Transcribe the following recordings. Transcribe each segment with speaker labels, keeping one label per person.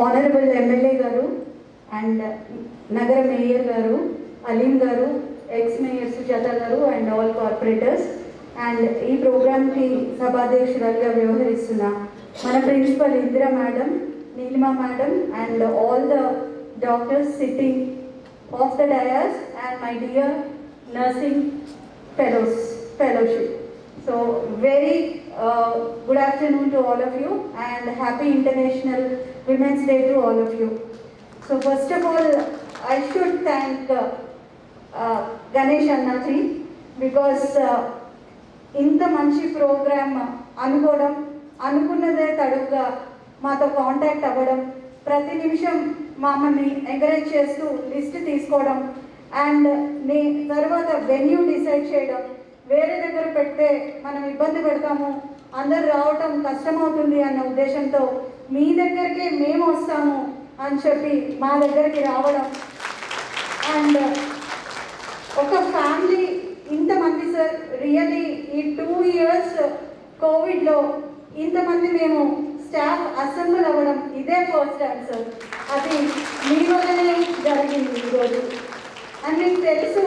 Speaker 1: Honorable MLA Garu and Nagara Mayor Garu, Alim Garu, ex-Mayor Sujata Garu and all corporators, and ఈ ప్రోగ్రామ్కి సభాధ్యక్షురాలుగా వ్యవహరిస్తున్న మన principal Indira madam, Neelima madam and all the doctors sitting off the dais and my dear nursing fellowship. So very good afternoon to all of you and happy International Women's Day to all of you. So first of all, I should thank Ganesh Annaji because ఇంత మంచి programme అనుకోవడం, అనుకున్నదే తడుగా మాతో contact అవ్వడం, ప్రతి నిమిషం మమ్మల్ని encourage చేస్తూ లిస్ట్ తీసుకోవడం అండ్ తర్వాత వెన్యూ డిసైడ్ చేయడం, వేరే దగ్గర పెడితే మనం ఇబ్బంది పెడతాము, అందరు రావటం కష్టమవుతుంది అన్న ఉద్దేశంతో మీ దగ్గరికే మేము వస్తాము అని చెప్పి మా దగ్గరికి రావడం అండ్ ఒక ఫ్యామిలీ ఇంతమంది సార్ రియలీ ఈ 2 years కోవిడ్లో ఇంతమంది మేము స్టాఫ్ అసెంబ్ల్ అవ్వడం ఇదే ఫస్ట్ టైం సార్. అది మీ వల్లనే జరిగింది ఈరోజు. అండ్ మీకు తెలుసు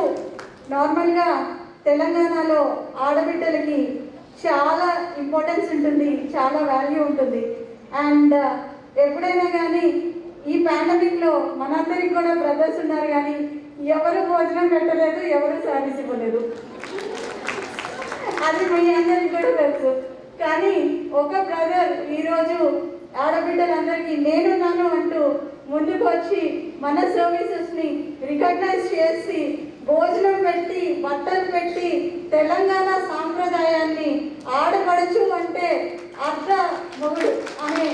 Speaker 1: నార్మల్గా తెలంగాణలో ఆడబిడ్డలకి చాలా ఇంపార్టెన్స్ ఉంటుంది, చాలా వాల్యూ ఉంటుంది. అండ్ ఎప్పుడైనా కానీ ఈ పాండమిక్లో మనందరికి కూడా బ్రదర్స్ ఉన్నారు కానీ ఎవరు భోజనం పెట్టలేదు, ఎవరు సర్వీస్ ఇవ్వలేదు, అది మీ అందరికి కూడా తెలుసు. కానీ ఒక బ్రదర్ ఈరోజు ఆడబిడ్డలందరికీ నేనున్నాను అంటూ ముందుకు వచ్చి మన సర్వీసెస్ని రికగ్నైజ్ చేసి భోజనం పెట్టి బట్టలు పెట్టి తెలంగాణ సాంప్రదాయాన్ని ఆడపడచ్చు అంటే అర్ధ మొగుడు అనే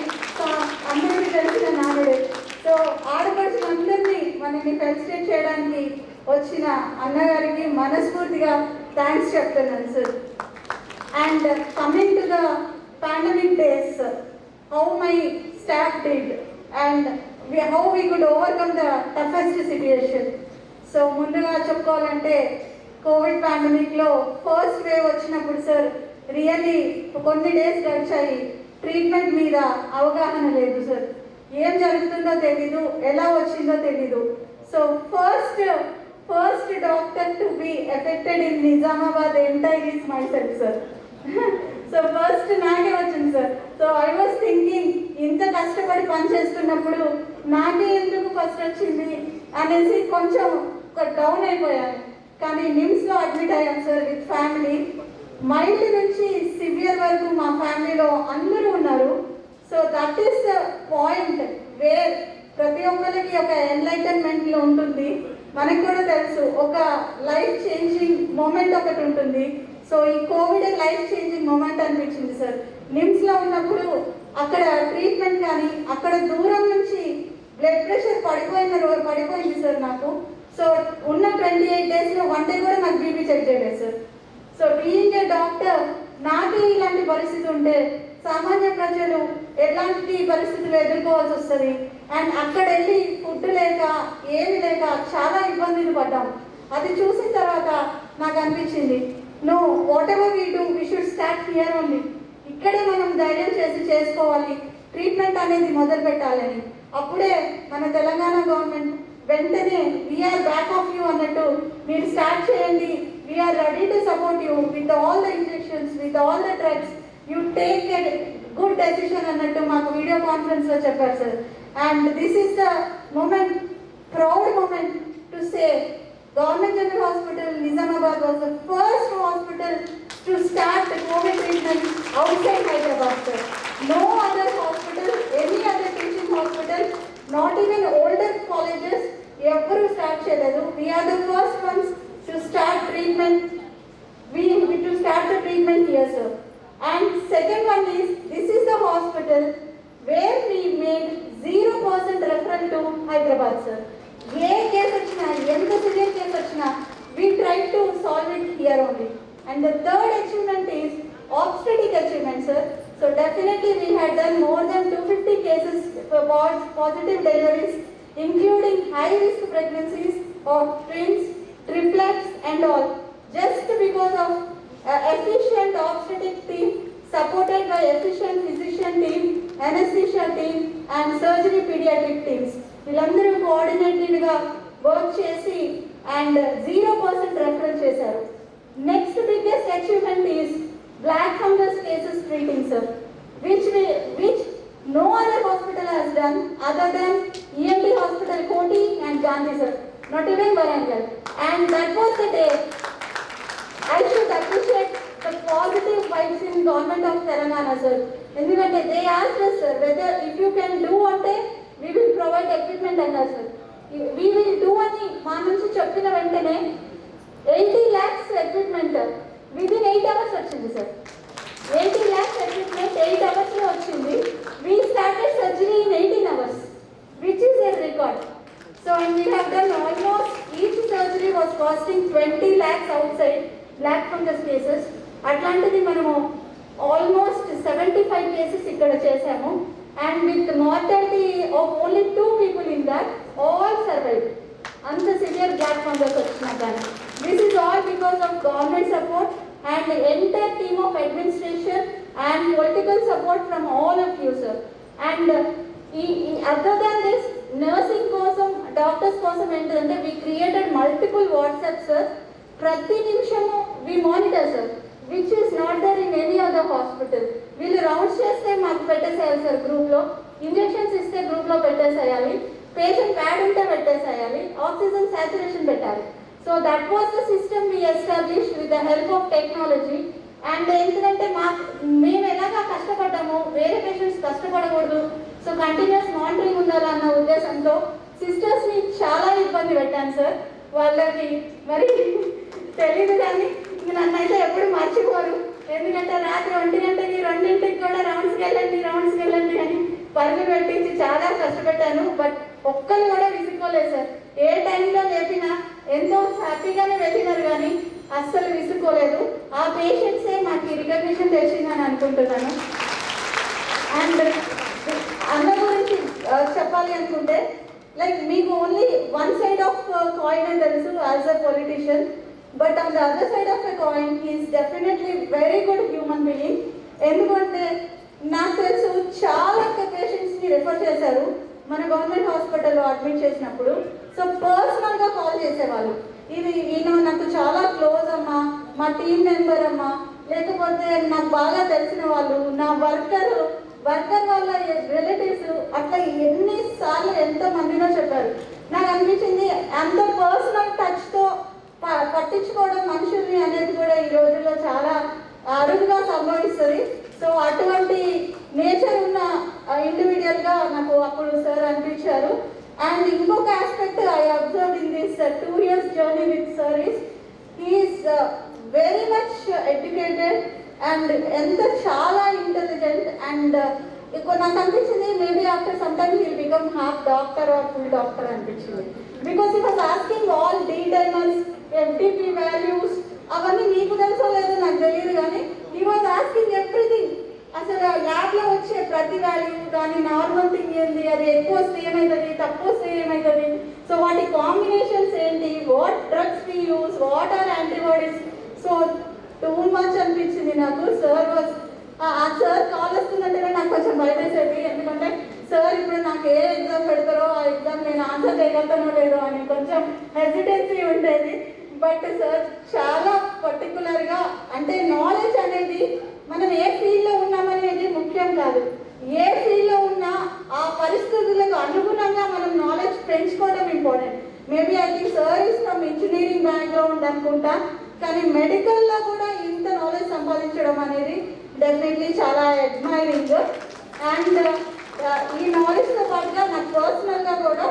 Speaker 1: అందరికీ తెలిసిన నానుడే. సో ఆడపడుచులందరినీ మనల్ని ఫెలిసిటేట్ చేయడానికి వచ్చిన అన్నగారికి మనస్ఫూర్తిగా థ్యాంక్స్ చెప్తున్నాను sir. And coming to the pandemic days, how my staff did and how we could overcome the toughest situation. So ముందుగా చెప్పుకోవాలంటే కోవిడ్ పాండమిక్లో ఫస్ట్ వేవ్ వచ్చినప్పుడు సార్ రియల్లీ కొన్ని డేస్ గడిచాయి, ట్రీట్మెంట్ మీద అవగాహన లేదు సార్, ఏం జరుగుతుందో తెలీదు, ఎలా వచ్చిందో తెలీదు. So first doctor to be affected in Nizamabad entire is my self sir. So first నాకే వచ్చింది sir. So I was thinking ఇంత కష్టపడి పనిచేస్తున్నప్పుడు నాకే ఎందుకు ఫస్ట్ వచ్చింది అనేసి కొంచెం డౌన్ అయిపోయాను. కానీ నిమ్స్లో అడ్మిట్ అయ్యాను సార్ విత్ ఫ్యామిలీ. మైల్డ్ నుంచి సివియర్ వరకు మా ఫ్యామిలీలో అందరూ ఉన్నారు. So that is the point where ప్రతి ఒక్కరికి ఒక ఎన్లైటన్మెంట్లో ఉంటుంది. మనకు కూడా తెలుసు ఒక లైఫ్ చేంజింగ్ మూమెంట్ ఒకటి ఉంటుంది. సో ఈ కోవిడ్ లైఫ్ చేంజింగ్ మూమెంట్ అనిపించింది సార్. నిమ్స్లో ఉన్నప్పుడు అక్కడ ట్రీట్మెంట్ కానీ అక్కడ దూరం నుంచి బ్లడ్ ప్రెషర్ పడిపోయింది సార్ నాకు. సో ఉన్న 28 daysలో 1 day కూడా నాకు బీపీ చెక్ చేయలేదు sir. So being a doctor నాకే ఇలాంటి పరిస్థితి ఉంటే సామాన్య ప్రజలు ఎలాంటి పరిస్థితులు ఎదుర్కోవాల్సి వస్తుంది. అండ్ అక్కడ వెళ్ళి ఫుడ్ లేక ఏమి లేక చాలా ఇబ్బందులు పడ్డాం. అది చూసిన తర్వాత నాకు అనిపించింది no, whatever we do we should start here only. ఇక్కడే మనం ధైర్యం చేసుకోవాలి, ట్రీట్మెంట్ అనేది మొదలు పెట్టాలని. అప్పుడే మన తెలంగాణ గవర్నమెంట్ వెంటనే వీఆర్ బ్యాక్ ఆఫ్ యూ అన్నట్టు మీరు స్టార్ట్ చేయండి, we are ready to support you with all the injections, with all the drugs, you take a good decision అన్నట్టు మాకు వీడియో కాన్ఫరెన్స్లో చెప్పారు sir. And this is the moment, proud moment to say Government General Hospital Nizamabad was the first hospital to start the COVID treatment outside Hyderabad sir. No other hospital, any other teaching hospital, not even older colleges ever start cheyaledu. We are the first ones to start treatment. We to start the treatment here sir. And second one is, this is the hospital where we made 0% referral to Hyderabad sir. A case వచ్చినా, ఎంత severe case వచ్చినా we try to solve it here only. And the third achievement is obstetric achievement sir. So definitely we had done more than 250 cases for positive deliveries, including high risk pregnancies of twins, triplets and all, just because of efficient obstetric team supported by efficient physician team, anesthesia team and surgery pediatric teams. వీళ్ళందరూ కోఆర్డినేటెడ్గా work చేసి and 0% referral చేశారు. Next biggest achievement is black fungus cases treating sir, which no other hospital has done other than ENT hospital Koti and Gandhi sir, not even Warangal. And that was the day I should appreciate the positive vibes in government of Telangana sir. ఎందుకంటే they asked us sir whether if you can do అంటే we will provide equipment అన్నారు sir. We will do అని మా నుంచి చెప్పిన వెంటనే 80 lakhs equipment within 8 hours వచ్చింది sir. 80 lakhs equipment 8 hours లో వచ్చింది. We started surgery in 18 hours, which is a record. So and we have done almost each surgery was costing 20 lakhs outside black fungus cases. అట్లాంటిది మనము almost 75 cases ఇక్కడ చేసాము. And with mortality of only 2 people in that, all survived. అంత severe black fungus వచ్చినా కానీ. This is all because of government support and the entire team of administration and political support from all of you sir. And other than this, nursing కోసం doctors కోసం ఏంటంటే we created multiple WhatsApp sir. ప్రతి నిమిషము we monitor sir, which is not there in any other hospital. వీళ్ళు rounds చేస్తే మాకు పెట్టేసేయాలి sir గ్రూప్లో, ఇంజెక్షన్స్ ఇస్తే గ్రూప్లో పెట్టేసేయాలి, పేషెంట్ ప్యాడ్ ఉంటే పెట్టేసేయాలి, ఆక్సిజన్ సాచురేషన్ పెట్టాలి. So that was the system we establish with the help of technology. And ఎందుకంటే మేము ఎలాగా కష్టపడ్డామో వేరే పేషెంట్స్ కష్టపడకూడదు, సో కంటిన్యూస్ మానిటరింగ్ ఉండాలన్న ఉద్దేశంతో సిస్టర్స్ని చాలా ఇబ్బంది పెట్టాను సార్. వాళ్ళకి మరి తెలీదు కానీ నన్నైతే ఎప్పుడు మర్చిపోరు. ఎందుకంటే రాత్రి 1 గంటకి 2ంటికి కూడా రౌండ్స్కి వెళ్ళండి అని పరుగులు పెట్టించి చాలా కష్టపెట్టాను. బట్ ఒక్కరు కూడా విసుక్కోలేదు సార్. ఏ టైంలో లేపినా ఎంతో హ్యాపీగానే వెళ్ళినారు కానీ అస్సలు విసుక్కోలేదు. ఆ పేషెంట్సే మాకు రికగ్నిషన్ తెచ్చిందని అనుకుంటున్నాను. అండ్ అన్న గురించి చెప్పాలి అనుకుంటే లైక్ మీకు only one side of coin అని తెలుసు as a politician, but on the other side of a coin he's definitely very good human being. ఎందుకంటే నాకు తెలుసు చాలా పేషెంట్స్ని రెఫర్ చేశారు మన గవర్నమెంట్ హాస్పిటల్లో అడ్మిట్ చేసినప్పుడు. సో పర్సనల్గా కాల్ చేసేవాళ్ళు, ఈయన నాకు చాలా క్లోజ్ అమ్మా, మా టీం మెంబర్ అమ్మా, లేకపోతే నాకు బాగా తెలిసిన వాళ్ళు, నా వర్కర్ వాళ్ళ రిలేటివ్స్, అట్లా ఎన్నిసార్లు ఎంతమందినో చెప్పారు. నాకు అనిపించింది అంత పర్సనల్ టచ్తో పట్టించుకోవడం మనుషుల్ని అనేది కూడా ఈ రోజుల్లో చాలా అరుదుగా సంభవిస్తుంది. సో అటువంటి నేచర్ ఉన్న ఇండివిజువల్గా నాకు అప్పుడు సార్ అనిపించారు. అండ్ ఇంకొక aspect I observe in this 2 years journey with sir is he is very much educated and ఎంత చాలా ఇంటెలిజెంట్. అండ్ నాకు అనిపించింది maybe after some time he become half doctor or full doctor అనిపించింది. Because he was asking all D dimers, FDP values, అవన్నీ మీకు తెలుసో లేదో నాకు తెలియదు కానీ హీ వాజ్ ఆస్కింగ్ ఎవ్రీథింగ్. అసలు ల్యాబ్లో వచ్చే ప్రతి వాల్యూ కానీ నార్మల్ థింగ్ ఏంటి, అది ఎక్కువ వస్తే ఏమవుతుంది, తక్కువ వస్తే ఏమవుతుంది, సో వాటి కాంబినేషన్స్ ఏంటి, what drugs we use, what are antibodies. So too much అనిపించింది నాకు. సార్ వాజ్ ఆ సార్ కాల్ వస్తుందంటేనే నాకు కొంచెం భయం వేసేది. ఎందుకంటే సార్ ఇప్పుడు నాకు ఏ ఎగ్జామ్ పెడతారో ఆ ఎగ్జామ్ నేను ఆన్సర్ చేయగలుగుతానో లేదో అని కొంచెం హెసిటెన్సీ ఉండేది. బట్ సార్ చాలా పర్టికులర్గా, అంటే నాలెడ్జ్ అనేది మనం ఏ ఫీల్డ్లో ఉన్నామనేది ముఖ్యం కాదు, ఏ ఫీల్డ్లో ఉన్నా ఆ పరిస్థితులకు అనుగుణంగా మనం నాలెడ్జ్ పెంచుకోవడం important. Maybe I think sir is from engineering background అనుకుంటా, కానీ మెడికల్లో కూడా ఇంత నాలెడ్జ్ సంపాదించడం అనేది డెఫినెట్లీ చాలా అడ్మైరింగ్. అండ్ ఈ నాలెడ్జ్తో పాటుగా నాకు పర్సనల్గా కూడా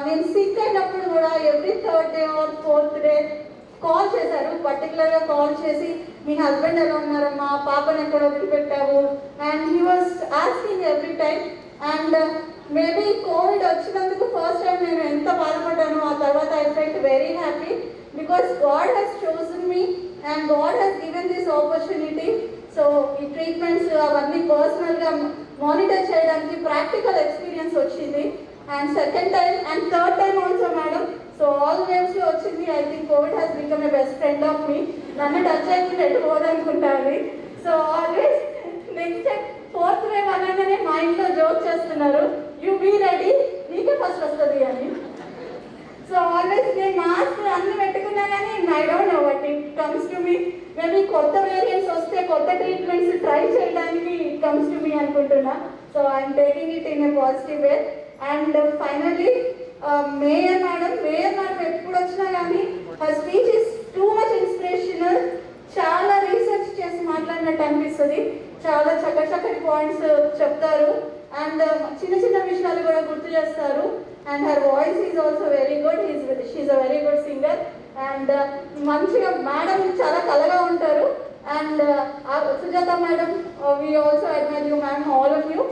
Speaker 1: నేను సిక్ అయినప్పుడు కూడా every 3rd day or 4th day call చేశారు. పర్టికులర్గా కాల్ చేసి మీ హస్బెండ్ ఎలా ఉన్నారమ్మా, పాపను ఎక్కడ వదిలిపెట్టావు, and he was asking every time. And maybe covid వచ్చినందుకు ఫస్ట్ టైం నేను ఎంత బాధపడ్డానో, ఆ తర్వాత I felt very happy because God has chosen me and God has given this opportunity. So ఈ ట్రీట్మెంట్స్ అవన్నీ పర్సనల్గా మానిటర్ చేయడానికి ప్రాక్టికల్ ఎక్స్పీరియన్స్ వచ్చింది. And second time and third time also madam. So all వేవ్స్లో వచ్చింది. I think covid has become a best friend of me. నన్ను touch అయితే పెట్టుకోదనుకుంటాను. So always next fourth wave అనగానే మా ఇంట్లో జోక్ చేస్తున్నారు, యూ బీ రెడీ, నీకే ఫస్ట్ వస్తుంది అని. సో ఆల్వేస్ నేను మాస్క్ అన్ని పెట్టుకున్నా కానీ I don't know but it comes to me, maybe కొత్త వేరియంట్స్ వస్తే కొత్త ట్రీట్మెంట్స్ ట్రై చేయడానికి ఇట్ కమ్స్ టు మీ అనుకుంటున్నా. So I'm taking it in a positive way. And finally mayor madam ఎప్పుడు వచ్చినా కానీ her speech is too much inspirational. చాలా research చేసి మాట్లాడినట్టు అనిపిస్తుంది, చాలా చక్కటి పాయింట్స్ చెప్తారు అండ్ చిన్న చిన్న విషయాలు కూడా గుర్తు చేస్తారు. And her voice is also very good, she's a very good singer. And మంచిగా మేడం చాలా కలగా ఉంటారు. And Sujatha madam, we also admire you ma'am, all of you.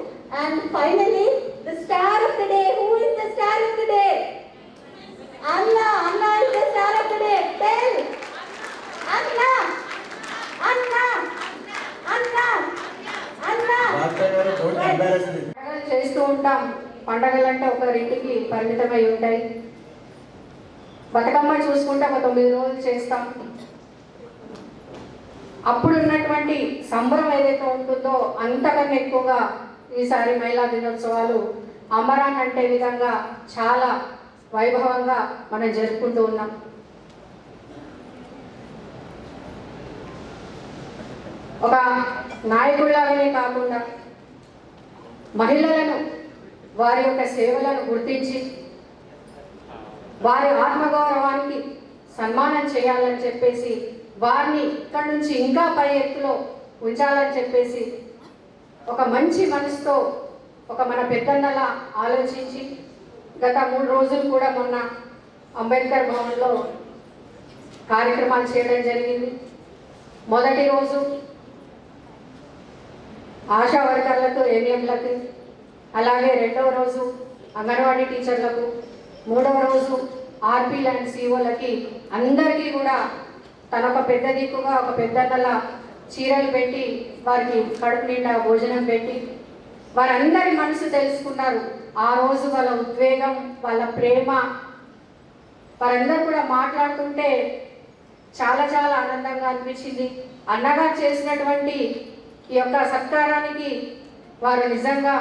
Speaker 1: And finally the star of the day, who is the star of the day? Anna is the star of the day. Tell Anna.
Speaker 2: చేస్తూ ఉంటాం. పండగలంటే ఒకరింటికి పరిమితమై ఉంటాయి. బతుకమ్మ చూసుకుంటే ఒక 9 రోజులు చేస్తాం. అప్పుడు ఉన్నటువంటి సంబరం ఏదైతే ఉంటుందో అంతకన్నా ఎక్కువగా ఈసారి మహిళా దినోత్సవాలు అమరాన్ అంటే విధంగా చాలా వైభవంగా మనం జరుపుకుంటూ ఉన్నాం. ఒక నాయకుడిలాగానే కాకుండా మహిళలను వారి యొక్క సేవలను గుర్తించి వారి ఆత్మగౌరవానికి సన్మానం చేయాలని చెప్పేసి వారిని ఇక్కడి నుంచి ఇంకా పై ఎత్తులో ఉంచాలని చెప్పేసి ఒక మంచి మనసుతో ఒక మన పెద్దన్నలా ఆలోచించి గత 3 రోజులు కూడా మొన్న అంబేద్కర్ భవన్లో కార్యక్రమాలు చేయడం జరిగింది. మొదటి రోజు ఆశా వర్కర్లకు, ఏఎన్ఎంలకు, అలాగే రెండవ రోజు అంగన్వాడీ టీచర్లకు, మూడవ రోజు ఆర్పీలు అండ్ సిఓలకి అందరికీ కూడా తన ఒక పెద్ద దిక్కుగా ఒక పెద్దన్నల చీరలు పెట్టి వారికి కడుపు నిండా భోజనం పెట్టి వారందరి మనసు తెలుసుకున్నారు. ఆ రోజు వాళ్ళ ఉద్వేగం, వాళ్ళ ప్రేమ, వారందరూ కూడా మాట్లాడుతుంటే చాలా చాలా ఆనందంగా అనిపించింది. అన్నగారు చేసినటువంటి ఈ యొక్క సత్కారానికి వారు నిజంగా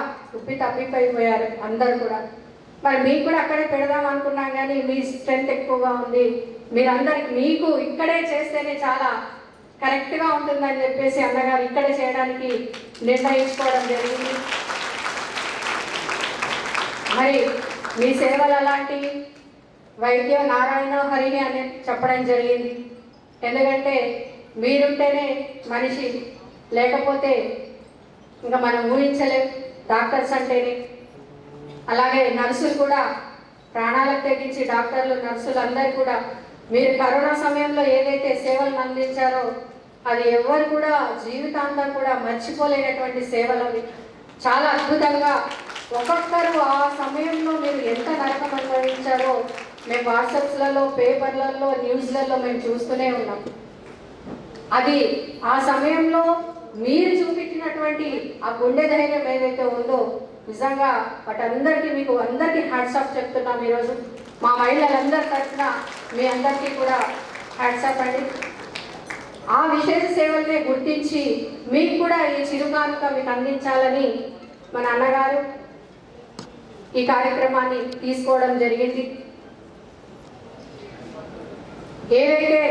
Speaker 2: తప్పిపోయారు అందరూ కూడా. మరి మీకు కూడా అక్కడే పెడదాం అనుకున్నాం కానీ మీ స్ట్రెంత్ ఎక్కువగా ఉంది, మీరందరికి మీకు ఇక్కడే చేస్తేనే చాలా కరెక్ట్గా ఉంటుందని చెప్పేసి అన్నగారు ఇక్కడే చేయడానికి నిర్ణయించుకోవడం జరిగింది. మరి మీ సేవలు అలాంటివి, వైద్య నారాయణ హరిని అని చెప్పడం జరిగింది. ఎందుకంటే మీరుంటేనే మనిషి, లేకపోతే ఇంకా మనం ఊహించలేం. డాక్టర్స్ అంటేనే, అలాగే నర్సులు కూడా ప్రాణాలకు తెగించి డాక్టర్లు, నర్సులు అందరూ కూడా మీరు కరోనా సమయంలో ఏదైతే సేవలను అందించారో అది ఎవరు కూడా జీవితాంతం కూడా మర్చిపోలేనటువంటి సేవలు. అవి చాలా అద్భుతంగా ఒక్కొక్కరు ఆ సమయంలో మీరు ఎంత నరకం అనుభవించారో మేము వాట్సాప్స్లలో, పేపర్లలో, న్యూస్లలో మేము చూస్తూనే ఉన్నాం. అది ఆ సమయంలో మీరు చూపించినటువంటి ఆ గుండె ధైర్యం ఏదైతే ఉందో నిజంగా వాటందరికీ మీకు అందరికీ హ్యాట్సాప్ చెప్తున్నాం. ఈరోజు మా మహిళలందరి తరఫున మీ అందరికీ కూడా హ్యాట్సాప్ అండి. ఆ విశేష సేవలనే గుర్తించి మీకు కూడా ఈ చిరుకానుక మీకు అందించాలని మన అన్నగారు ఈ కార్యక్రమాన్ని తీసుకోవడం జరిగింది. ఏదైతే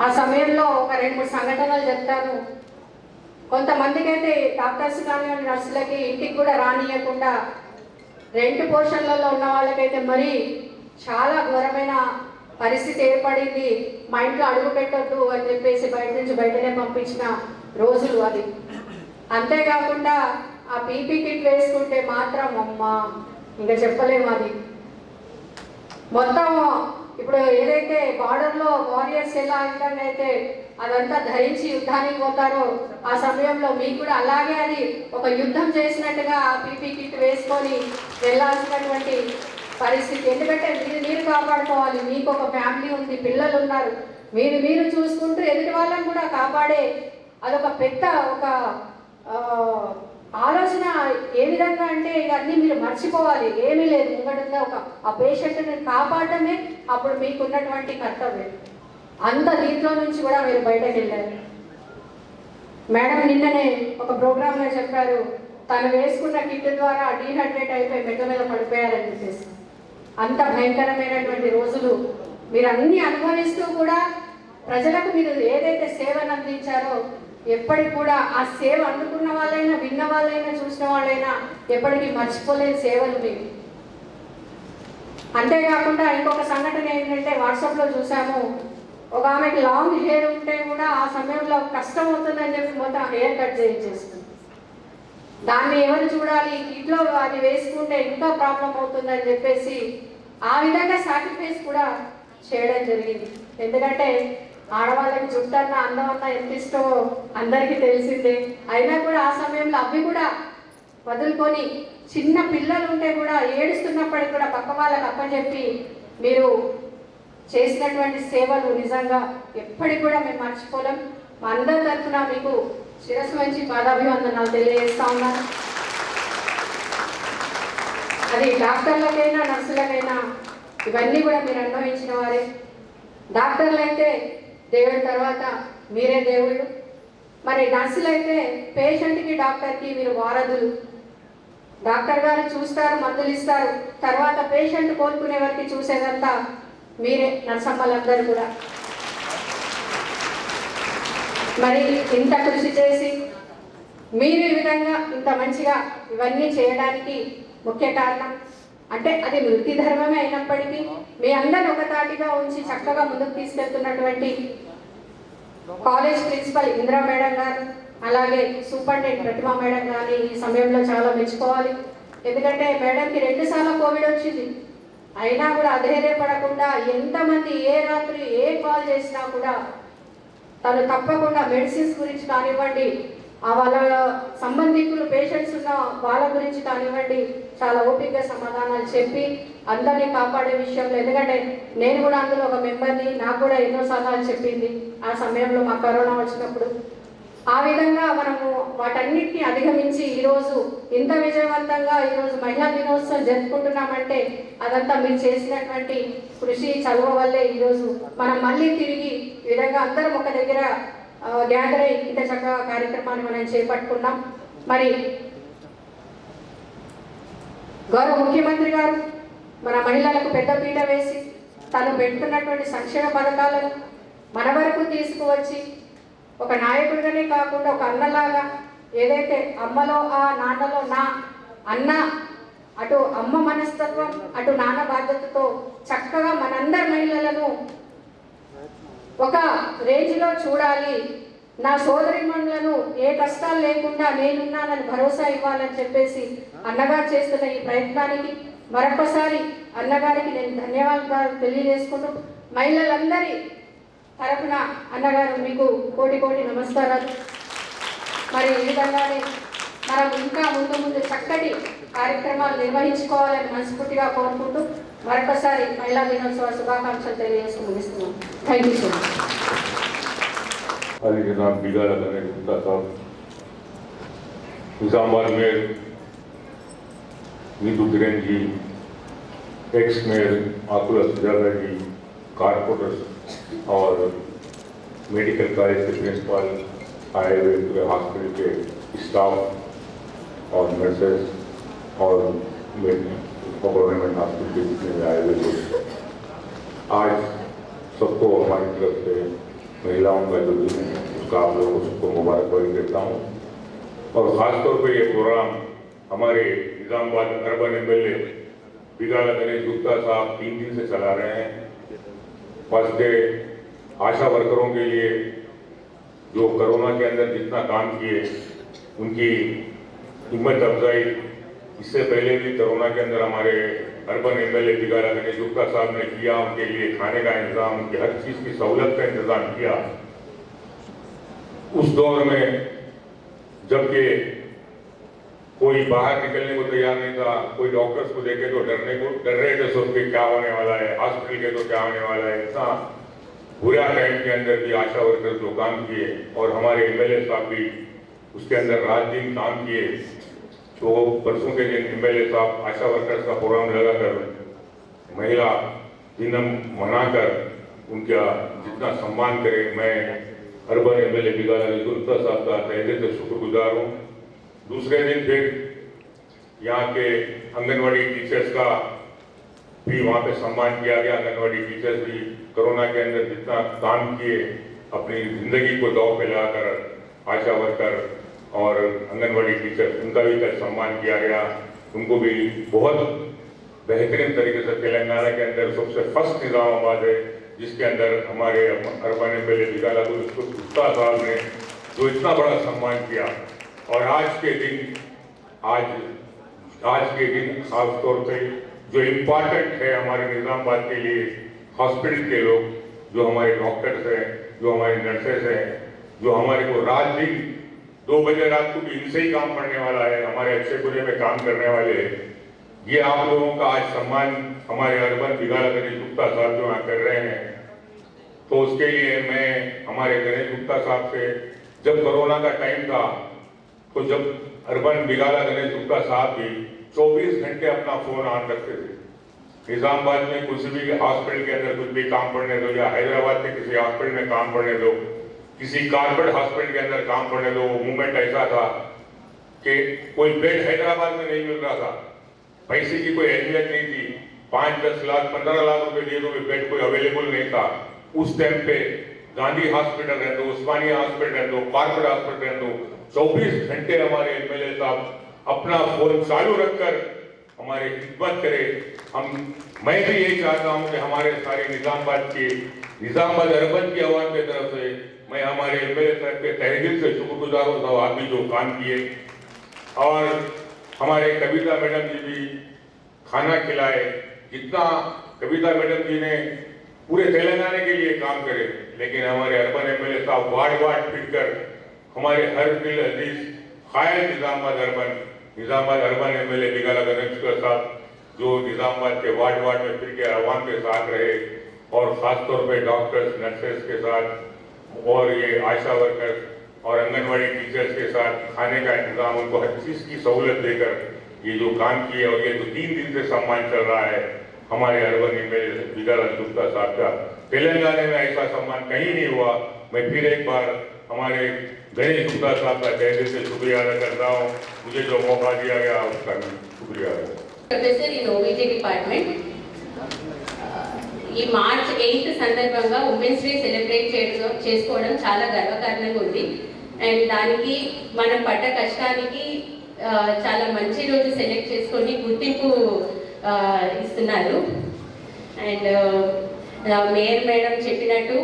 Speaker 2: ఆ సమయంలో ఒక 2-3 సంఘటనలు చెప్తాను. కొంతమందికి అయితే డాక్టర్స్ కానీ నర్సులకి ఇంటికి కూడా రానియకుండా రెంట్ పోర్షన్లలో ఉన్న వాళ్ళకైతే మరి చాలా ఘోరమైన పరిస్థితి ఏర్పడింది. మా ఇంట్లో అడుగు పెట్టొద్దు అని చెప్పేసి బయట నుంచి బయటనే పంపించిన రోజులు అది. అంతేకాకుండా ఆ పీపీ కిట్ వేసుకుంటే మాత్రం అమ్మ ఇంకా చెప్పలేము. అది మొత్తం ఇప్పుడు ఏదైతే బార్డర్లో వారియర్స్ ఎలా విధంగా అయితే అదంతా ధరించి యుద్ధానికి పోతారో ఆ సమయంలో మీకు కూడా అలాగే అది ఒక యుద్ధం చేసినట్టుగా ఆ పీపీ కిట్ వేసుకొని వెళ్ళాల్సినటువంటి పరిస్థితి. ఎందుకంటే మీరు కాపాడుకోవాలి, మీకు ఒక ఫ్యామిలీ ఉంది, పిల్లలు ఉన్నారు, మీరు చూసుకుంటూ ఎదుటి వాళ్ళని కూడా కాపాడే అదొక పెద్ద ఒక ఆలోచన. ఏ విధంగా అంటే ఇవన్నీ మీరు మర్చిపోవాలి, ఏమీ లేదు ముంగడుగా ఒక ఆ పేషెంట్ని కాపాడటమే అప్పుడు మీకున్నటువంటి కర్తవ్యం. అంత దీంట్లో నుంచి కూడా మీరు బయటకు వెళ్ళారు. మేడం నిన్ననే ఒక ప్రోగ్రాంలో చెప్పారు, తను వేసుకున్న కిట్ ద్వారా డీహైడ్రేట్ అయిపోయి మెట్ల మీద పడిపోయారని చెప్పేసి. అంత భయంకరమైనటువంటి రోజులు మీరు అన్నీ అనుభవిస్తూ కూడా ప్రజలకు మీరు ఏదైతే సేవను అందించారో ఎప్పటికి కూడా ఆ సేవ అందుకున్న వాళ్ళైనా, విన్న వాళ్ళైనా, చూసిన వాళ్ళైనా ఎప్పటికీ మర్చిపోలేని సేవలు మీకు. అంతేకాకుండా ఇంకొక సంఘటన ఏంటంటే వాట్సాప్లో చూసాము, ఒక ఆమెకి లాంగ్ హెయిర్ ఉంటే కూడా ఆ సమయంలో కష్టం అవుతుందని చెప్పి మొత్తం హెయిర్ కట్ చేయించేస్తుంది. దాన్ని ఎవరు చూడాలి, ఇంట్లో అది వేసుకుంటే ఇంకా ప్రాబ్లం అవుతుందని చెప్పేసి ఆ విధంగా సాక్రిఫైస్ కూడా చేయడం జరిగింది. ఎందుకంటే ఆడవాళ్ళకి జుట్టన్న అందం అన్న ఎంత ఇష్టమో అందరికీ తెలిసిందే. అయినా కూడా ఆ సమయంలో అవి కూడా వదులుకొని చిన్న పిల్లలు ఉంటే కూడా ఏడుస్తున్నప్పటికి కూడా పక్క వాళ్ళకి అప్పచెప్పి మీరు చేసినటువంటి సేవలు నిజంగా ఎప్పటికి కూడా మేము మర్చిపోలేం. మా అందరి తరఫున మీకు శిరస్సు వంచి పాదాభివందనాలు తెలియజేస్తా ఉన్నాను. అది డాక్టర్లకైనా నర్సులకైనా ఇవన్నీ కూడా మీరు అనుభవించిన వారే. డాక్టర్లు అయితే దేవుడి తర్వాత మీరే దేవుళ్ళు, మరి నర్సులు అయితే పేషెంట్కి డాక్టర్కి మీరు వారధులు. డాక్టర్ గారు చూస్తారు, మందులు ఇస్తారు, తర్వాత పేషెంట్ కోలుకునే వరకు చూసేదంతా మీరే నర్సమ్మలందరూ కూడా. మరి ఇంత కృషి చేసి మీరు ఈ విధంగా ఇంత మంచిగా ఇవన్నీ చేయడానికి ముఖ్య కారణం అంటే అది వృత్తి ధర్మమే అయినప్పటికీ మీ అందరిని ఒక తాటిగా ఉంచి చక్కగా ముందుకు తీసుకెళ్తున్నటువంటి కాలేజ్ ప్రిన్సిపల్ ఇందిరా మేడం గారు, అలాగే సూపరింటెండెంట్ ప్రతిమా మేడం గారిని ఈ సమయంలో చాలా మెచ్చుకోవాలి. ఎందుకంటే మేడంకి 2 సార్లు కోవిడ్ వచ్చింది, అయినా కూడా అధైర్యపడకుండా ఎంతమంది ఏ రాత్రి ఏ కాల్ చేసినా కూడా తను తప్పకుండా మెడిసిన్స్ గురించి కానివ్వండి, వాళ్ళ సంబంధికులు పేషెంట్స్ ఉన్న వాళ్ళ గురించి కానివ్వండి చాలా ఓపికగా సమాధానాలు చెప్పి అందరినీ కాపాడే విషయంలో. ఎందుకంటే నేను కూడా అందులో ఒక మెంబర్ని, నాకు కూడా ఎన్నో సలహాలు చెప్పింది ఆ సమయంలో మా కరోనా వచ్చినప్పుడు. ఆ విధంగా మనము వాటన్నిటిని అధిగమించి ఈరోజు ఇంత విజయవంతంగా ఈరోజు మహిళా దినోత్సవం జరుపుకుంటున్నామంటే అదంతా మీరు చేసినటువంటి కృషి చదువు వల్లే ఈరోజు మనం మళ్ళీ తిరిగి ఈ విధంగా అందరం ఒక దగ్గర గ్యాదర్ అయ్యి ఇంత చక్కగా కార్యక్రమాన్ని మనం చేపట్టుకున్నాం. మరి గౌరవ ముఖ్యమంత్రి గారు మన మహిళలకు పెద్దపీట వేసి తను పెడుతున్నటువంటి సంక్షేమ పథకాలను మన వరకు తీసుకువచ్చి ఒక నాయకుడిగానే కాకుండా ఒక అన్నలాగా ఏదైతే అమ్మలో ఆ నాన్నలో నా అన్న, అటు అమ్మ మనస్తత్వం అటు నాన్న బాధ్యతతో చక్కగా మనందరి మహిళలను ఒక రేంజ్లో చూడాలి, నా సోదరిమణులను ఏ కష్టాలు లేకుండా నేనున్నానని భరోసా ఇవ్వాలని చెప్పేసి అన్నగారు చేస్తున్న ఈ ప్రయత్నానికి మరొకసారి అన్నగారికి నేను ధన్యవాదాలు తెలియజేసుకుంటూ మహిళలందరి తరపున అన్నగారు మీకు కోటి కోటి నమస్కారాలు. మరి ఈ విధంగానే మనం ఇంకా ముందు చక్కటి కార్యక్రమాలు నిర్వహించుకోవాలని మనస్ఫూర్తిగా కోరుకుంటూ మరొకసారి మహిళా దినోత్సవ శుభాకాంక్షలు తెలియజేస్తూ ముగిస్తున్నాం. Thank you so much.
Speaker 3: Ali जनाब बिगाड़ा करने गुप्ता साहब, Nizamabad mayor Neetu Kiran ji, ex mayor Akula Sujata ji, corporators और मेडिकल कॉलेज के प्रिंसिपल, आए हुए पूरे हॉस्पिटल के स्टाफ और नर्सेस और गवर्नमेंट हॉस्पिटल के जितने भी आए हुए लोग, आज सबको हमारी तरफ से महिलाओं का जो दिन है उसका आप लोगों को सबको मुबारकबादी देता हूँ। और ख़ासतौर पे ये प्रोग्राम हमारे निजामाबाद अर्बन एमएलए बिगाड़ा गणेश गुप्ता साहब 3 दिन से चला रहे हैं। फर्स्ट डे आशा वर्करों के लिए जो कोरोना के अंदर जितना काम किए उनकी हिम्मत अफजाई, इससे पहले भी कोरोना के अंदर हमारे अर्बन एमएलए बिगाड़ा गणेश गुप्ता साहब ने किया, उनके लिए खाने का इंतजाम, उनकी हर चीज़ की सहूलत का इंतजाम किया। उस दौर में जबकि कोई बाहर निकलने को तैयार नहीं था, कोई डॉक्टर्स को देखे तो डर रहे थे, सोच के क्या होने वाला है, हॉस्पिटल के तो क्या होने वाला है। इतना बुरा टाइम के अंदर भी आशा वर्कर्स जो काम किए और हमारे एमएलए साहब भी उसके अंदर रात दिन काम किए। तो परसों के दिन एमएलए साहब आशा वर्कर्स का प्रोग्राम लगाकर महिला दिन मनाकर उनका जितना सम्मान करें, मैं अर्बन एमएलए बिगाला जुल्फा साहब का तहे दिल से शुक्रगुजार हूँ। दूसरे दिन फिर यहाँ के आंगनवाड़ी टीचर्स का भी वहाँ पे सम्मान किया गया। आंगनवाड़ी टीचर्स भी कोरोना के अंदर जितना काम किए, अपनी जिंदगी को दांव पे लगाकर, आशा वर्कर और आंगनवाड़ी टीचर, उनका भी कल सम्मान किया गया। उनको भी बहुत बेहतरीन तरीके से तेलंगाना के अंदर सबसे फर्स्ट निजामाबाद है जिसके अंदर हमारे अर्बन एमएलए बिगाला गुप्ता साहब ने जो इतना बड़ा सम्मान किया। और आज के दिन खास तौर पे जो इम्पॉर्टेंट है हमारे निजामाबाद के लिए, हॉस्पिटल के लोग, जो हमारे डॉक्टर्स हैं, जो हमारे नर्सेस हैं, जो हमारे को रात दिन 2 बजे रात को भी इनसे ही काम पड़ने वाला है, हमारे अक्षयपुरी में काम करने वाले हैं, ये आप लोगों का आज सम्मान हमारे अर्बन बिगाला गणेश गुप्ता साहब जो यहाँ कर रहे हैं। तो उसके लिए मैं हमारे गणेश गुप्ता साहब से, जब कोरोना का टाइम था तो जब अर्बन बिगाला गणेश गुप्ता साहब भी 24 घंटे अपना फोन ऑन रखते थे। निजामाबाद में कुछ भी हॉस्पिटल के अंदर कुछ भी काम पड़ने दो, या हैदराबाद में किसी हॉस्पिटल में काम पड़ने दो, किसी कारपोरेट हॉस्पिटल के अंदर काम पड़ने दो। मूवमेंट ऐसा था कि कोई बेड हैदराबाद में नहीं मिल रहा था, पैसे की कोई अहमियत नहीं थी, 5-10 लाख 15 लाख रुपए दिए तो बेड कोई अवेलेबल नहीं था। उस टाइम पे गांधी हॉस्पिटल रह दो, उस्मानिया हॉस्पिटल रह दो, कारपोरेट हॉस्पिटल रह दो, 24 घंटे हमारे एमएलए साहब अपना फोन चालू रखकर हमारी खिदमत करे। मैं भी यही चाहता हूं कि हमारे सारे निजामाबाद अर्बन की आवाम की तरफ से मैं हमारे एमएलए साहब के तहे दिल से शुक्रगुजार हूँ, साहब आप भी जो काम किए। और हमारे कविता मैडम जी भी खाना खिलाए, जितना कविता मैडम जी ने पूरे तेलंगाना के लिए काम करे, लेकिन हमारे अर्बन एमएलए साहब वार्ड फिरकर हमारे हर दिल अजीज खायल निजामाबाद अर्बन एमएलए बिगाला गणेश साहब जो निजामाबाद के वार्ड में फिर के आवाम के साथ रहे, और खासतौर पे डॉक्टर्स नर्सेस के साथ और ये आशा वर्कर्स और आंगनवाड़ी टीचर्स के साथ खाने का इंतजाम, उनको हर चीज़ की सहूलत देकर ये जो काम किए, और ये जो 3 दिन से सम्मान चल रहा है हमारे अर्बन एमएलए बिगाला गुप्ता साहब का, तेलंगाना में ऐसा सम्मान कहीं नहीं हुआ। मैं फिर एक बार हमारे गणेश गुप्ता साहब का तहे दिल से शुक्रिया अदा करता हूँ, मुझे जो मौका दिया गया उसका भी शुक्रिया अदा।
Speaker 2: ప్రొఫెసర్ ఇన్ ఓబీజీ డిపార్ట్మెంట్ ఈ మార్చ్ 8 సందర్భంగా ఉమెన్స్ డే సెలబ్రేట్ చేసుకోవడం చాలా గర్వకారణంగా ఉంది. అండ్ దానికి మనం పడ్డ కష్టానికి చాలా మంచి రోజు సెలెక్ట్ చేసుకొని గుర్తింపు ఇస్తున్నారు. అండ్ మేయర్ మేడం చెప్పినట్టు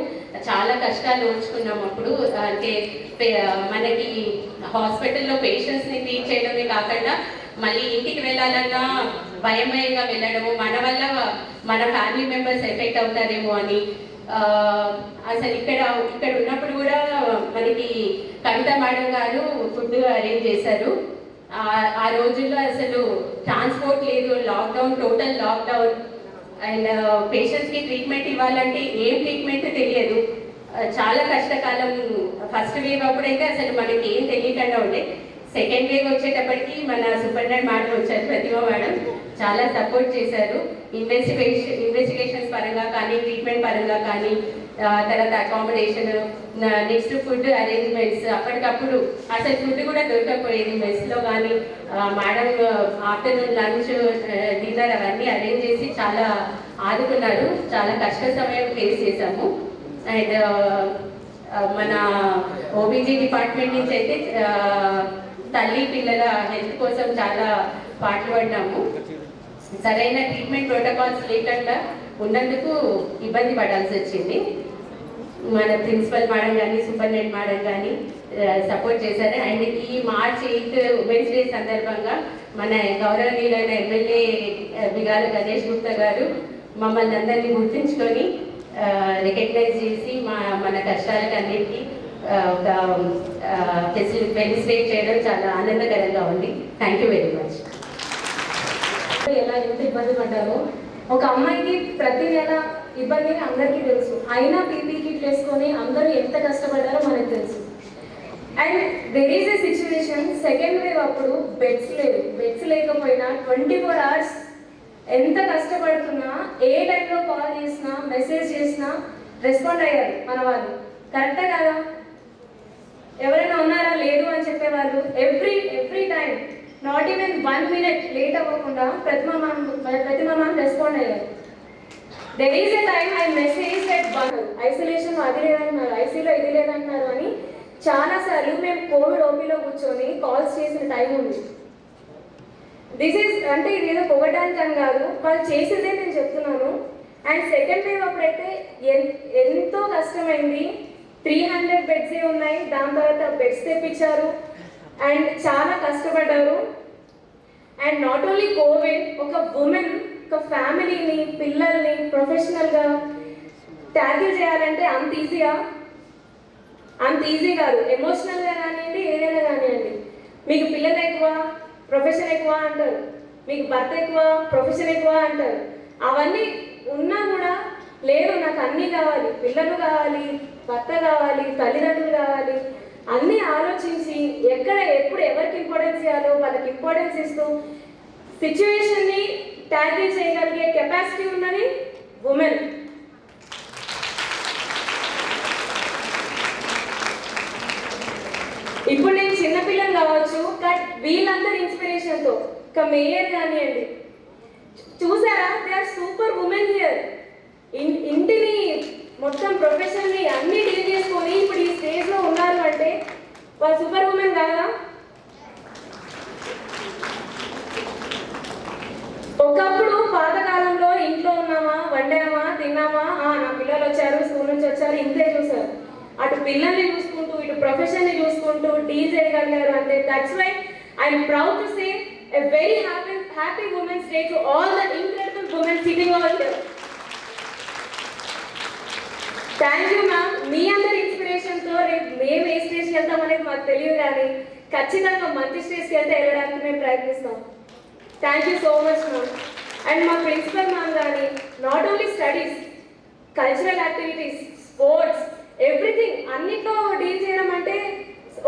Speaker 2: చాలా కష్టాలు ఓర్చుకున్నాం అప్పుడు. అంటే మనకి హాస్పిటల్లో పేషెంట్స్ని ట్రీట్ చేయడమే కాకుండా మళ్ళీ ఇంటికి వెళ్ళాలన్నా భయంగా వెళ్ళడము, మన వల్ల మన ఫ్యామిలీ మెంబర్స్ ఎఫెక్ట్ అవుతారేమో అని. అసలు ఇక్కడ ఉన్నప్పుడు కూడా మనకి కవిత మేడం గారు ఫుడ్ అరేంజ్ చేశారు. ఆ రోజుల్లో అసలు ట్రాన్స్పోర్ట్ లేదు, లాక్డౌన్, టోటల్ లాక్డౌన్. అండ్ పేషెంట్స్కి ట్రీట్మెంట్ ఇవ్వాలంటే ఏం ట్రీట్మెంట్ తెలియదు. చాలా కష్టకాలం. ఫస్ట్ వేవ్ అప్పుడైతే అసలు మనకి ఏం తెలియకుండా ఉండే. సెకండ్ వేవ్ వచ్చేటప్పటికి మన సూపరింటెండెంట్ మేడం వచ్చారు, ప్రతిభ మేడం చాలా సపోర్ట్ చేశారు. ఇన్వెస్టిగేషన్స్ పరంగా కానీ, ట్రీట్మెంట్ పరంగా కానీ, తర్వాత అకామిడేషన్, నెక్స్ట్ ఫుడ్ అరేంజ్మెంట్స్. అప్పటికప్పుడు అసలు ఫుడ్ కూడా దొరకకపోయేది మెస్లో కానీ. మేడం ఆఫ్టర్నూన్ లంచ్, డిన్నర్ అవన్నీ అరేంజ్ చేసి చాలా ఆదుకున్నారు. చాలా కష్ట సమయం ఫేస్ చేశాము. అండ్ మన ఓబీజీ డిపార్ట్మెంట్ నుంచి అయితే తల్లి పిల్లల హెల్త్ కోసం చాలా పాటుపడినాము. సరైన ట్రీట్మెంట్ ప్రోటోకాల్స్ లేకుండా ఉన్నందుకు ఇబ్బంది పడాల్సి వచ్చింది. మన ప్రిన్సిపల్ మేడం కానీ, సూపరింటెండెంట్ మేడం కానీ సపోర్ట్ చేశారు. అండ్ ఈ మార్చ్ 8 ఉమెన్స్ డే సందర్భంగా మన గౌరవనీయులైన ఎమ్మెల్యే బిగాల గణేష్ గుప్తా గారు మమ్మల్ని అందరినీ గుర్తించుకొని రికగ్నైజ్ చేసి మన కష్టాలకు అన్నిటికీ ఒక ఫెసిలిటేట్ చేయడం చాలా ఆనందకరంగా ఉంది. Thank you very much.
Speaker 4: ఎలా ఎంత ఇబ్బంది పడ్డారో, ఒక అమ్మాయికి ప్రతి నెల ఇబ్బందిని అందరికీ తెలుసు. అయినా పీపీ కిట్ వేసుకొని అందరూ ఎంత కష్టపడ్డారో మనకు తెలుసు. And there is a situation, second wave అప్పుడు బెడ్స్ లేకపోయినా 24 hours ఎంత కష్టపడుతున్నా, ఏ టైంలో కాల్ చేసినా, మెసేజ్ చేసినా రెస్పాండ్ అయ్యారు మన వాళ్ళు. కరెక్టా కదా? ఎవరైనా ఉన్నారా లేదు అని చెప్పేవాళ్ళు. Every time not even 1 minute late అవ్వకుండా ప్రతిమ మ్యామ్ రెస్పాండ్ అయ్యారు. There is a time I message that isolation అది లేదంటున్నారు, ఐసీలో ఇది లేదంటున్నారు అని చాలాసార్లు మేము కోవిడ్ ఓపీలో కూర్చొని కాల్స్ చేసిన టైం ఉంది. దిస్ ఈజ్ అంటే ఇది ఏదో పొగడానికి అని కాదు, వాళ్ళు చేసేదే నేను చెప్తున్నాను. అండ్ సెకండ్ వేవ్ అప్పుడైతే ఎంతో కష్టమైంది. 300 బెడ్సే ఉన్నాయి, దాని తర్వాత బెడ్స్ తెప్పించారు అండ్ చాలా కష్టపడ్డారు. అండ్ నాట్ ఓన్లీ కోవిడ్, ఒక ఉమెన్ ఒక ఫ్యామిలీని పిల్లల్ని ప్రొఫెషనల్గా ట్యాకిల్ చేయాలంటే అంత ఈజీ కాదు. ఎమోషనల్గా కానివ్వండి, ఏదైనా కానివ్వండి. మీకు పిల్లలు ఎక్కువ ప్రొఫెషన్ ఎక్కువ అంటారు, మీకు భర్త ఎక్కువ ప్రొఫెషన్ ఎక్కువ అంటారు. అవన్నీ ఉన్నా కూడా లేదు నాకు అన్నీ కావాలి, పిల్లలు కావాలి, భర్త కావాలి, తల్లిదండ్రులు కావాలి, అన్నీ ఆలోచించి ఎక్కడ ఎప్పుడు ఎవరికి ఇంపార్టెన్స్ ఇవ్వాలో వాళ్ళకి ఇంపార్టెన్స్ ఇస్తూ సిచ్యువేషన్ని ట్యాకిల్ చేయగలిగే కెపాసిటీ ఉన్నది ఉమెన్. ఇప్పుడు నేను చిన్నపిల్లలు కావచ్చు, బట్ వీళ్ళందరి ఇన్స్పిరేషన్తో ఒక మేయర్ కానివ్వండి చూసారా, they are super women here. ఇంటిని మొత్తం ప్రొఫెషన్ని అన్ని డీల్ చేసుకొని ఇప్పుడు ఈ స్టేజ్లో ఉన్నారు అంటే వాళ్ళు సూపర్ ఉమెన్ కాదా? ఒకప్పుడు పాతకాలంలో ఇంట్లో ఉన్నామా, వండామా, తిన్నామా, నా పిల్లలు వచ్చారు స్కూల్ నుంచి వచ్చారు, ఇంతే చూసారు. అటు పిల్లల్ని చూసుకుంటూ ఇటు ప్రొఫెషన్ని చూసుకుంటూ డీల్ చేయగలిగారు అంటే that's why I'm proud to say a very happy women's day to all the incredible women sitting over here. Thank you ma'am. మీ అందరి ఇన్స్పిరేషన్తో రేపు మేము ఏ స్టేజ్కి వెళ్తాం అనేది మాకు తెలియదు, కానీ ఖచ్చితంగా మంచి స్టేజ్కి వెళ్తే వెళ్ళడానికి మేము ప్రయత్నిస్తాం. Thank you so much ma'am. And మా ప్రిన్సిపల్ మ్యామ్ కానీ not only studies, cultural activities, sports, everything అన్నిట్లో డీల్ చేయడం అంటే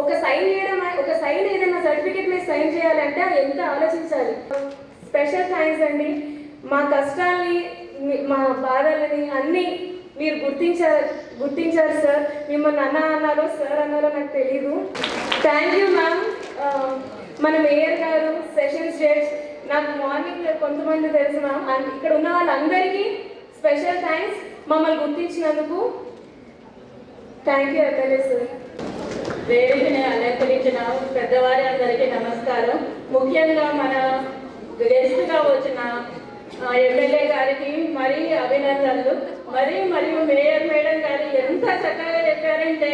Speaker 4: ఒక సైన్ ఏదైనా సర్టిఫికేట్ మీద సైన్ చేయాలంటే ఎంత ఆలోచించాలి. స్పెషల్ థ్యాంక్స్ అండి. మా కష్టాల్ని మా బాధలని అన్నీ మీరు గుర్తించారు సార్. మిమ్మల్ని అన్నారో సార్ అన్నారో నాకు తెలీదు. Thank you ma'am. మన మేయర్ గారు, సెషన్స్ జడ్జ్, నాకు మార్నింగ్ కొంతమంది తెలుసు మ్యామ్. ఇక్కడ ఉన్న వాళ్ళందరికీ స్పెషల్ థ్యాంక్స్ మమ్మల్ని గుర్తించినందుకు. Thank you MLA sir.
Speaker 5: వేదికని అలంకరించిన పెద్దవారి అందరికీ నమస్కారం. ముఖ్యంగా మన గెస్ట్గా వచ్చిన ఎమ్మెల్యే గారికి మరీ అభినందనలు. మరియు మేయర్ మేడం గారు ఎంత చక్కగా చెప్పారంటే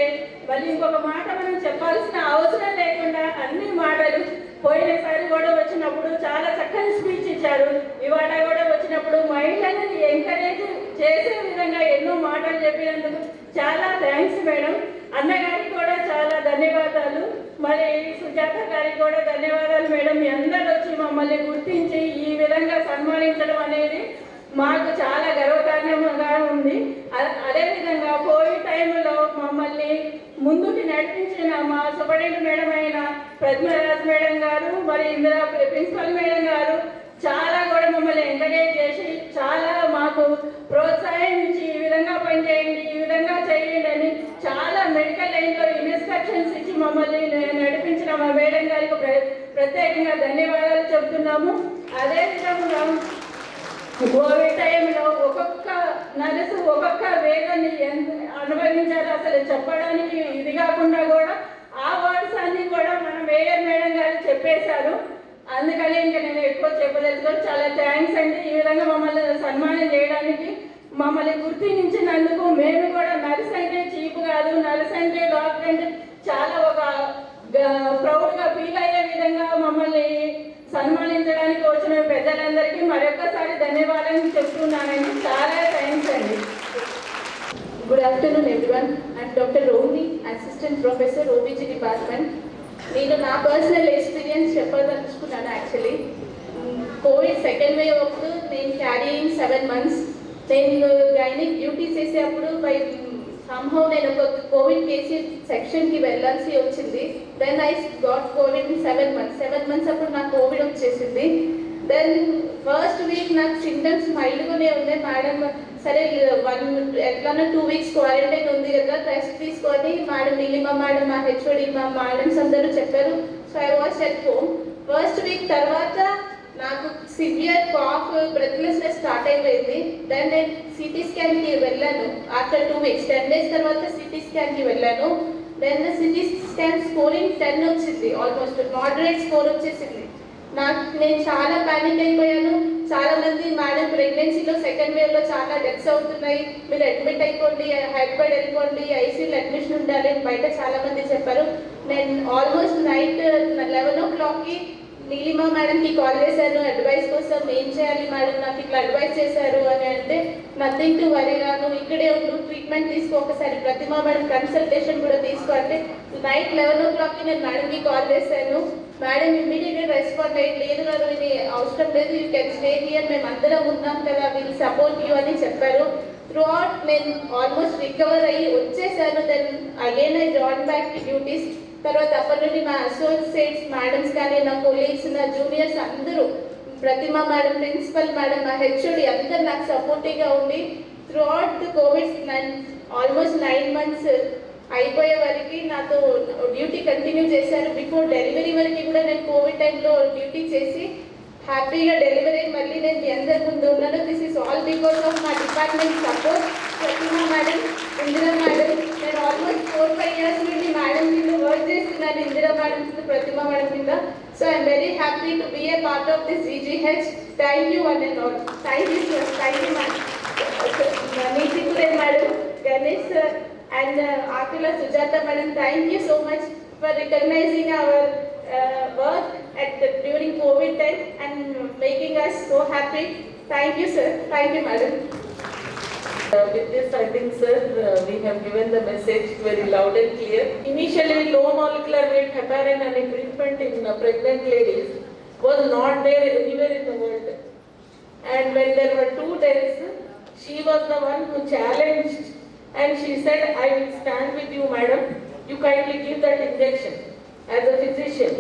Speaker 5: మళ్ళీ ఇంకొక మాట మనం చెప్పాల్సిన అవసరం లేకుండా అన్ని మాటలు పోయినసారి కూడా వచ్చినప్పుడు చాలా చక్కని స్పీచ్ ఇచ్చారు. ఇవాళ కూడా వచ్చినప్పుడు మహిళలను ఎంకరేజ్ చేసే విధంగా ఎన్నో మాటలు చెప్పినందుకు చాలా థ్యాంక్స్ మేడం. అన్నగారికి కూడా చాలా ధన్యవాదాలు. మరి సుజాత గారికి కూడా ధన్యవాదాలు మేడం. మీ అందరూ వచ్చి మమ్మల్ని గుర్తించి ఈ విధంగా సన్మానించడం అనేది మాకు చాలా గర్వకారణంగా ఉంది. అదేవిధంగా కోవిడ్ టైంలో మమ్మల్ని ముందుకు నడిపించిన మా సూపరింటెండెంట్ మేడం అయిన ప్రతిమరాజ్ మేడం గారు, మరి ఇందిరా ప్రిన్సిపల్ మేడం గారు చాలా కూడా మమ్మల్ని ఎంకరేజ్ చేసి చాలా మాకు ప్రోత్సాహం ఇచ్చి ఈ విధంగా పనిచేయండి, ఈ విధంగా చేయండి అని చాలా మెడికల్ లైన్లో ఇన్స్ట్రక్షన్స్ ఇచ్చి మమ్మల్ని నడిపించిన మా మేడం గారికి ప్రత్యేకంగా ధన్యవాదాలు చెప్తున్నాము. అదేవిధంగా కోవిడ్ టైంలో ఒక్కొక్క నర్సు ఒక్కొక్క వేదన్ని అనుభవించారు, అసలు చెప్పడానికి ఇది కాకుండా కూడా ఆ వర్డ్స్ అన్ని కూడా మన మేయర్ మేడం గారు చెప్పేశారు. అందుకని ఇంకా నేను ఎక్కువ చెప్పదలుచుకొని చాలా థ్యాంక్స్ అండి. ఈ విధంగా మమ్మల్ని సన్మానం చేయడానికి మమ్మల్ని గుర్తించినందుకు. మేము కూడా నర్స్ అంటే చీప్ కాదు, నర్స్ అంటే డాక్టర్ అంటే చాలా ఒక ప్రౌడ్గా ఫీల్ అయ్యే విధంగా మమ్మల్ని సన్మానించడానికి వచ్చిన పెద్దలందరికీ మరొకసారి ధన్యవాదాలు చెప్తున్నానండి. చాలా థ్యాంక్స్ అండి.
Speaker 6: Good afternoon everyone. I am Dr. Rohini, Assistant Professor, OBG Department. నేను నా పర్సనల్ ఎక్స్పీరియన్స్ చెప్పదలుచుకున్నాను. యాక్చువల్లీ కోవిడ్ సెకండ్ వేవ్ అప్పుడు నేను క్యారీయింగ్ 7 months. నేను గైనిక్ డ్యూటీ చేసేటప్పుడు బై సంహౌ నేను ఒక కోవిడ్ కేసు సెక్షన్కి వెళ్ళాల్సి వచ్చింది. Then I got covid in 7 months. 7 months అప్పుడు నాకు కోవిడ్ వచ్చేసింది. దెన్ ఫస్ట్ వీక్ నాకు సింటమ్స్ మైల్డ్గానే ఉన్నాయి. మేడం సరే ఎట్లన్నా 2 వీక్స్ క్వారంటైన్ ఉంది కదా, రెస్ట్ తీసుకొని మేడం నీలిమ మేడం మా హెచ్ఓడి మా మేడమ్స్ అందరూ చెప్పారు. So I was at home. First week తర్వాత నాకు సివియర్ కాఫ్ బ్రెత్లెస్నెస్ స్టార్ట్ అయిపోయింది. దెన్ నేను సిటీ స్కాన్కి వెళ్ళాను. ఆఫ్టర్ 2 వీక్స్ 10 డేస్ తర్వాత సిటీ స్కాన్కి వెళ్ళాను. దెన్ సిటీ స్కాన్ స్కోరింగ్ 10 వచ్చింది, ఆల్మోస్ట్ మోడరేట్ స్కోర్ వచ్చేసింది. నేను చాలా ప్యానిక్ అయిపోయాను. చాలా మంది మేడం ప్రెగ్నెన్సీలో సెకండ్ వేవ్లో చాలా డెత్స్ అవుతున్నాయి, మీరు అడ్మిట్ అయిపోండి, హైదరాబాద్ వెళ్ళిపోండి, ఐసీయూలో అడ్మిషన్ ఉండాలి బయట చాలా మంది చెప్పారు. నేను ఆల్మోస్ట్ నైట్ 11 o'clockకి నీలిమా మేడంకి కాల్ చేశాను అడ్వైస్ కోసం. ఏం చేయాలి మేడం, నాకు ఇట్లా అడ్వైస్ చేశారు అని అంటే, నథింగ్ టు వరీ, నువ్వు ఇక్కడే ఉండు, ట్రీట్మెంట్ తీసుకో, ఒకసారి ప్రతిమా మేడం కన్సల్టేషన్ కూడా తీసుకో అంటే, నైట్ 11 o'clockకి నేను మేడంకి కాల్ చేశాను. మేడం ఇమ్మీడియట్గా రెస్పాండ్ అయ్యి, లేదు గారు ఇది అవసరం లేదు, యూ కెన్ స్టే హియర్, మేము అందరం ఉన్నాం కదా, విల్ సపోర్ట్ యూ అని చెప్పారు. త్రూ అవుట్ నేను ఆల్మోస్ట్ రికవర్ అయ్యి వచ్చేసాను. Then again I join back to duties. తర్వాత అప్పటి నుండి మా అసోసియేట్స్ మేడమ్స్ కానీ, నా కొలీగ్స్, నా జూనియర్స్ అందరూ, ప్రతిమా మేడం, ప్రిన్సిపల్ మేడం, మా హెచ్ఓడి అందరు నాకు సపోర్టివ్గా ఉండి through out the Covid almost 9 months అయిపోయే వరకు నాతో డ్యూటీ కంటిన్యూ చేశారు. బిఫోర్ డెలివరీ వరకు కూడా నేను కోవిడ్ టైంలో డ్యూటీ చేసి హ్యాపీగా డెలివరీ మళ్ళీ నేను మీ అందరి ముందు ఉన్నాను. This is all because of మా department support. Pratima madam, Indira madam, నేను ఆల్మోస్ట్ 4-5 years నుండి మేడం కింద వర్క్ చేస్తున్నాను, ఇందిరా మేడం కింద, ప్రతిమా మేడం కింద. So I'm very happy to be a part of this GGH. Thank you one and all. Thank you sir, thank you madam, Neeti Kurian madam, Ganesh sir and Akila Sujata madam, thank you so much for recognizing our work during COVID time and making us so happy. Thank you sir, thank you madam.
Speaker 5: With this, I think, sir, we have given the message very loud and clear. Initially, low molecular weight heparin and treatment in pregnant ladies was not there anywhere in the world. And when there were 2 days, she was the one who challenged. And she said, I will stand with you, madam. You kindly give that injection as a physician.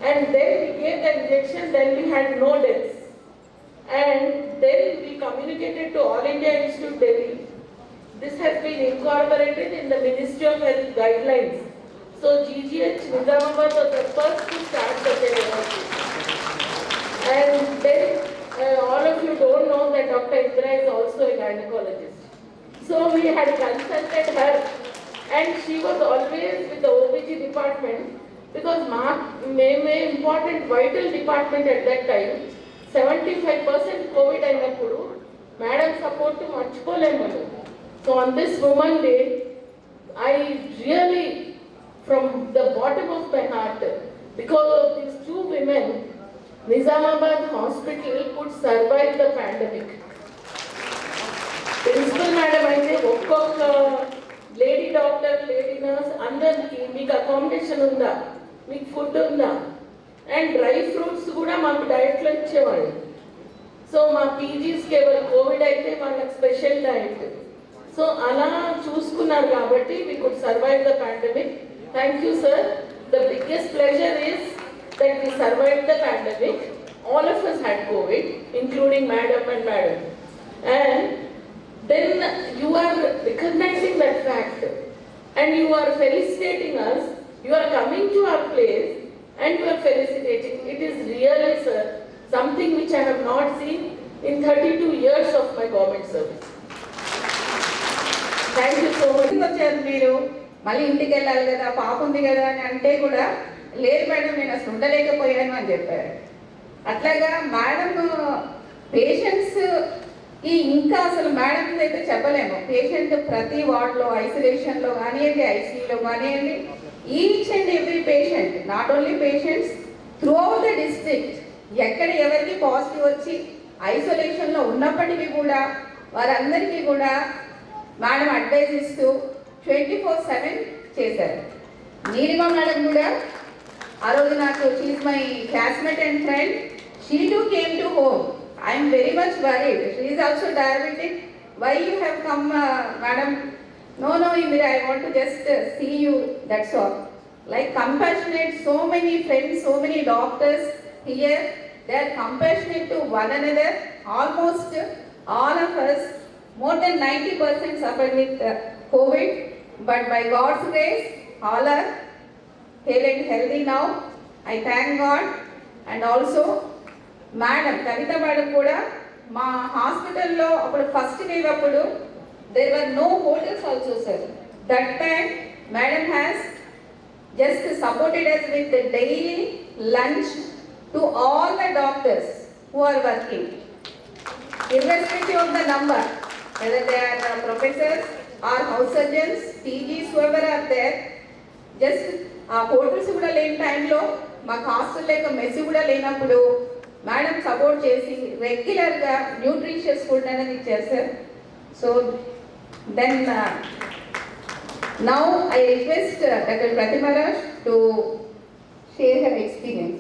Speaker 5: And then we gave the injection, then we had no deaths. And then we communicated to All India Institute Delhi. This has been incorporated in the Ministry of Health guidelines. So GGH Nizamabad was the first to start such a university. And then all of you don't know that Dr. Indra is also a gynecologist. So we had consulted her and she was always with the OBG department because main important vital department at that time. 75% COVID అయినప్పుడు madam support మర్చిపోలేము. So on this woman day I really from the bottom of my heart, because of these 2 women, Nizamabad hospital could survive the pandemic. Principal madam అయితే ఒక్కొక్క lady doctor, lady nurse అందరికి మీకు accommodation ఉందా, మీకు food ఉందా, and dry fruits కూడా మాకు డైట్లో ఇచ్చేవాళ్ళు. సో మా పీజీస్కి ఎవరు కోవిడ్ అయితే వాళ్ళకి స్పెషల్ డైట్. సో అలా చూసుకున్నారు కాబట్టి we could survive the pandemic. Thank you sir. The biggest pleasure is that we survived the pandemic. All of us had COVID, including madam and madam. And then you are recognizing that fact and you are felicitating us. You are coming to our place and you are felicitating. It is really, sir, something which I have not seen in 32 years of my government service. Thank you so much.
Speaker 1: వచ్చారు మీరు, మళ్ళీ ఇంటికి వెళ్ళాలి కదా, పాప ఉంది కదా అని అంటే కూడా లేదు మేడం నేను అసలు ఉండలేకపోయాను అని చెప్పారు. అట్లాగా మేడం పేషెంట్స్ ఇంకా అసలు మేడం అయితే చెప్పలేము. పేషెంట్ ప్రతి వార్డులో, ఐసోలేషన్లో కానివ్వండి, ఐసీయూలో కానివ్వండి, each and every patient, not only patients through out the district, ఎక్కడ ఎవరికి పాజిటివ్ వచ్చి ఐసోలేషన్లో ఉన్నప్పటికీ కూడా వారందరికీ కూడా మేడం అడ్వైజ్ ఇస్తూ 24/7 చేశారు. నీలిమ మేడం కూడా ఆ రోజు నాకు, she's my classmate and friend, she too came to home. I am very much worried. She is also diabetic. Why you have come, madam? No, Indira, I want to just see you. That's all. Like compassionate, so many friends, so many doctors here.
Speaker 6: they are compassionate to one another. Almost all of us, more than 90% suffered with COVID, but by God's grace, all are hale and healthy now. I thank God. And also, Madam, Kavita Madam kuda, మా హాస్పిటల్లో అప్పుడు first wave అప్పుడు there were no hotels also, sir. That time, Madam has just supported us with the daily lunch to all the doctors who are working, irrespective of the number, whether they are professors or house surgeons, PGs, whoever are there. Just hotels కూడా లేని టైంలో మాకు hostel లేక mess కూడా లేనప్పుడు madam support చేసి రెగ్యులర్గా nutritious food అనేది ఇచ్చారు sir. So then now I request doctor Pratima Raj to share her experience.